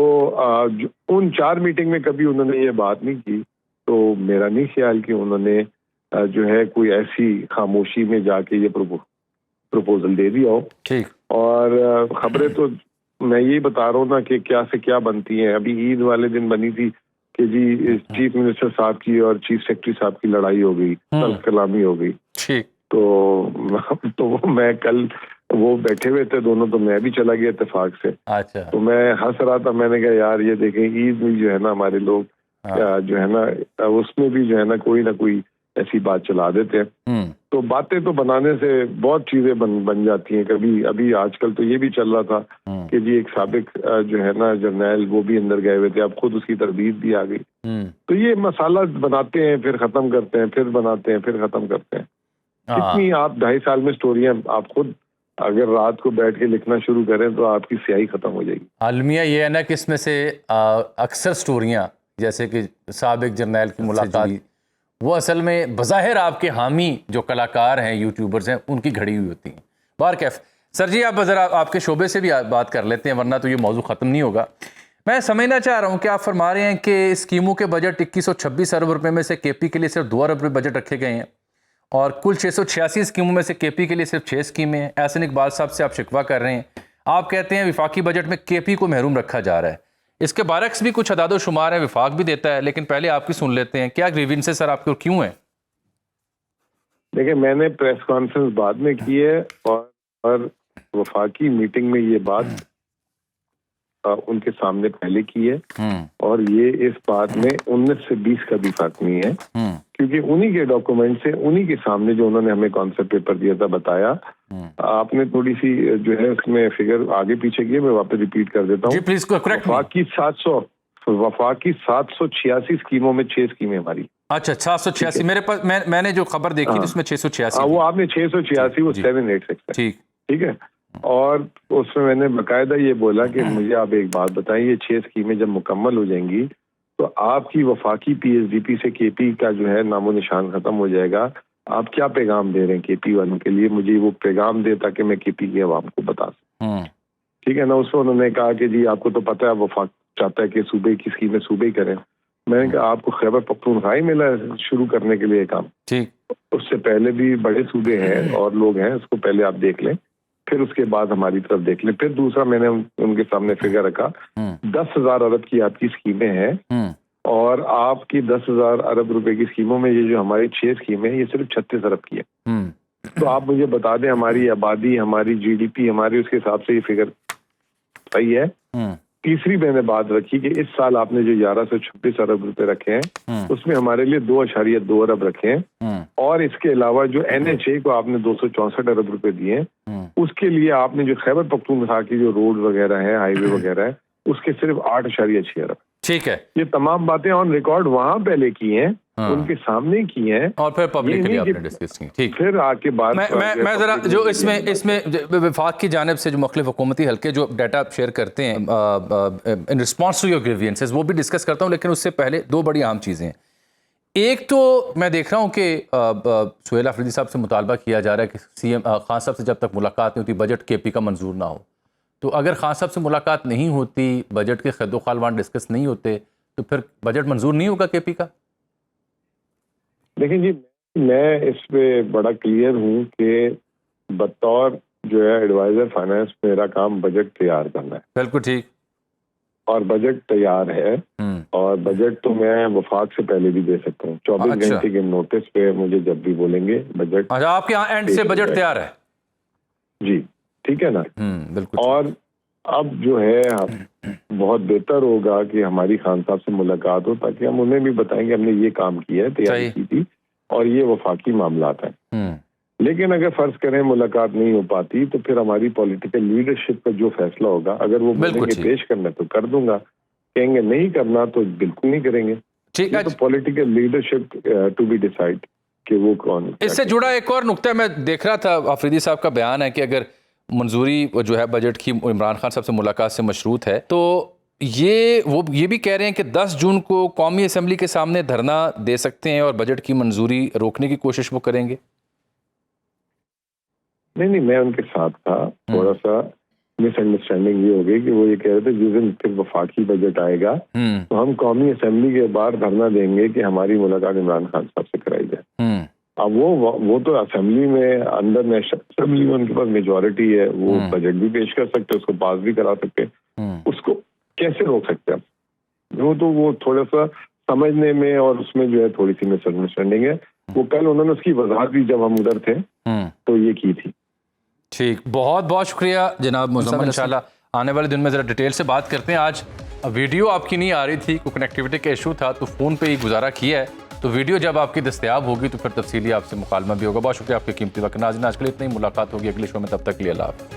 उन 4 मीटिंग में कभी उन्होंने ये बात नहीं की, तो मेरा नहीं ख्याल कि उन्होंने जो है कोई ऐसी खामोशी में जाके ये प्रपोजल दे दिया हो। ठीक। और खबरें तो मैं यही बता रहा हूँ ना कि क्या से क्या बनती हैं। अभी ईद वाले दिन बनी थी कि जी चीफ मिनिस्टर साहब की और चीफ सेक्रेटरी साहब की लड़ाई हो गई, तल्ख कलामी हो गई। ठीक। तो मैं कल वो बैठे हुए थे दोनों, तो मैं भी चला गया इत्तेफाक से। अच्छा। तो मैं हंस रहा था, मैंने कहा यार ये देखें ईद में जो है ना हमारे लोग जो है ना उसमें भी जो है ना कोई ऐसी बात चला देते हैं। तो बातें तो बनाने से बहुत चीजें बन जाती हैं। कभी अभी आजकल तो ये भी चल रहा था कि जी एक साबिक जो है ना जर्नैल वो भी अंदर गए हुए थे, अब खुद उसकी तरदीद भी आ गई। तो ये मसाला बनाते हैं, फिर खत्म करते हैं, फिर बनाते हैं, फिर खत्म करते हैं। कितनी आप 2.5 साल में स्टोरियां आप खुद अगर रात को बैठ के लिखना शुरू करें तो आपकी स्याही खत्म हो जाएगी। अलमिया ये है ना कि इसमें से अक्सर स्टोरियां जैसे कि साबिक जर्नैल की मुलाकात, वो असल में बज़ाहिर आपके हामी जो कलाकार हैं, यूट्यूबर्स हैं, उनकी घड़ी हुई होती हैं। बार कैफ सर जी, आप ज़रा आपके शोबे से भी बात कर लेते हैं, वरना तो ये मौजू ख़त्म नहीं होगा। मैं समझना चाह रहा हूँ कि आप फरमा रहे हैं कि स्कीमों के बजट 2126 अरब रुपए में से केपी के लिए सिर्फ 2 अरब रुपये बजट रखे गए हैं और कुल 686 स्कीमों में से केपी के लिए सिर्फ 6 स्कीमें हैं। एहसन इकबाल साहब से आप शिकवा कर रहे हैं, आप कहते हैं विफाकी बजट में केपी को महरूम रखा जा रहा है। इसके बारक्स भी कुछ अदादो शुमार है, विफाक भी देता है, लेकिन पहले आपकी सुन लेते हैं, क्या ग्रीवेंसेस सर आपके क्यों है? देखिए, मैंने प्रेस कॉन्फ्रेंस बाद में की है और वफाकी मीटिंग में ये बात उनके सामने पहले की है और ये इस बात में 19 से 20 का भी फर्क नहीं है, क्योंकि उन्हीं के डॉक्यूमेंट से उन्हीं के सामने जो उन्होंने हमें कॉन्सेप्ट पेपर दिया था बताया। आपने थोड़ी सी जो है उसमें फिगर आगे पीछे किए, मैं वापस रिपीट कर देता हूँ। वफाकी 786 स्कीमों में 6 स्कीमें हमारी। अच्छा, 786 मेरे पास मैंने जो खबर देखी थी उसमें 686। वो आपने 686 वो 786। ठीक है। और उसमें मैंने बकायदा ये बोला कि मुझे आप एक बात बताएं, ये 6 स्कीमें जब मुकम्मल हो जाएंगी तो आपकी वफाकी पीएसडीपी से केपी का जो है नामो निशान खत्म हो जाएगा। आप क्या पैगाम दे रहे हैं केपी वालों के लिए? मुझे वो पैगाम दे ताकि मैं केपी की आवाम को बता सकूं। ठीक है ना। उसमें उन्होंने कहा कि जी आपको तो पता है वफाक चाहता है कि सूबे की स्कीमें सूबे ही करें। मैंने कहा आपको खैबर पख्तूनख्वा ही मिला है शुरू करने के लिए काम। ठीक, उससे पहले भी बड़े सूबे हैं और लोग हैं, उसको पहले आप देख लें, फिर उसके बाद हमारी तरफ देख लें। फिर दूसरा मैंने उनके सामने फिगर रखा, 10,000 अरब की आपकी स्कीमें हैं और आपकी 10,000 अरब रुपए की स्कीमों में ये जो हमारी 6 स्कीमें हैं ये सिर्फ 36 अरब की है। तो आप मुझे बता दें हमारी आबादी, हमारी जीडीपी, हमारी उसके हिसाब से ये फिगर सही है? तीसरी मैंने बात रखी कि इस साल आपने जो 1126 अरब रुपए रखे हैं उसमें हमारे लिए 2.2 अरब रखे हैं और इसके अलावा जो NHA को आपने 264 अरब रुपए दिए हैं उसके लिए आपने जो खैबर पख्तूनख्वा की जो रोड वगैरह है, हाईवे वगैरह है, उसके सिर्फ 8.6 अरब। ठीक है। ये तमाम बातें ऑन रिकॉर्ड वहां पहले की हैं, उनके सामने की हैं और फिर पब्लिकली आपने डिस्कस की। ठीक, फिर आके बात मैं जरा जो इसमें विफाक की जानिब से जो मुख्तलिफ हुकूमती हल्के जो डाटा शेयर करते हैं in response to your grievances वो भी डिस्कस करता हूँ, लेकिन उससे पहले 2 बड़ी अहम चीज़ें हैं। एक तो मैं देख रहा हूँ कि सुहेल अफरीदी साहब से मुतालबा किया जा रहा है कि CM खान साहब से जब तक मुलाकात नहीं होती बजट केपी का मंजूर ना हो। तो अगर खान साहब से मुलाकात नहीं होती, बजट के खैदो खालवान डिस्कस नहीं होते, तो फिर बजट मंजूर नहीं होगा केपी का? देखिए जी, मैं इस पे बड़ा क्लियर हूँ कि बतौर जो है एडवाइजर फाइनेंस मेरा काम बजट तैयार करना है। बिल्कुल ठीक। और बजट तैयार है और बजट तो मैं वफाक से पहले भी दे सकता हूँ। 24 घंटे के नोटिस पे मुझे जब भी बोलेंगे बजट। अच्छा, आपके यहाँ एंड से बजट तैयार है? जी, ठीक है ना। बिल्कुल। और अब जो है बहुत बेहतर होगा कि हमारी खान साहब से मुलाकात हो ताकि हम उन्हें भी बताएंगे हमने ये काम किया है, तैयारी की थी और ये वफाकी मामलात हैं। लेकिन अगर फर्ज करें मुलाकात नहीं हो पाती तो फिर हमारी पॉलिटिकल लीडरशिप का जो फैसला होगा, अगर वो बोलेंगे पेश करना तो कर दूंगा, कहेंगे नहीं करना तो बिल्कुल नहीं करेंगे। ठीक है। तो political leadership to be decide कि वो कौन। इससे जुड़ा एक और नुक्ता मैं देख रहा था, अफरीदी साहब का बयान है कि अगर मंजूरी जो है बजट की इमरान खान साहब से मुलाकात से मशरूत है, तो ये भी कह रहे हैं कि 10 जून को कौमी असम्बली के सामने धरना दे सकते हैं और बजट की मंजूरी रोकने की कोशिश वो करेंगे। नहीं, मैं उनके साथ था। थोड़ा सा मिसअंडरस्टैंडिंग ये हो गई कि वो ये कह रहे थे जिस दिन फिर वफाकी बजट आएगा तो हम कौमी असेंबली के बाहर धरना देंगे कि हमारी मुलाकात इमरान खान साहब से कराई जाए। अब वो तो असेंबली में अंदर नेशनल असेंबली में उनके पास मेजोरिटी है, वो बजट भी पेश कर सकते, उसको पास भी करा सकते, उसको कैसे रोक सकते हैं? वो थोड़ा सा समझने में और उसमें जो है थोड़ी सी मिसअंडरस्टैंडिंग है। वो कल उन्होंने उसकी वजाहत भी जब हम उधर थे तो ये की थी। ठीक, बहुत बहुत शुक्रिया जनाब मुज़म्मिल। इंशाल्लाह आने वाले दिन में ज़रा डिटेल से बात करते हैं। आज वीडियो आपकी नहीं आ रही थी, कोई कनेक्टिविटी का इशू था, तो फ़ोन पे ही गुजारा किया है, तो वीडियो जब आपकी दस्तयाब होगी तो फिर तफसीली आपसे मुकालमा भी होगा। बहुत शुक्रिया आपके कीमती वक्त। नाज़रीन, आज के लिए इतनी मुलाकात होगी अगले शो में, तब तक के लिए अल्लाह हाफ़िज़।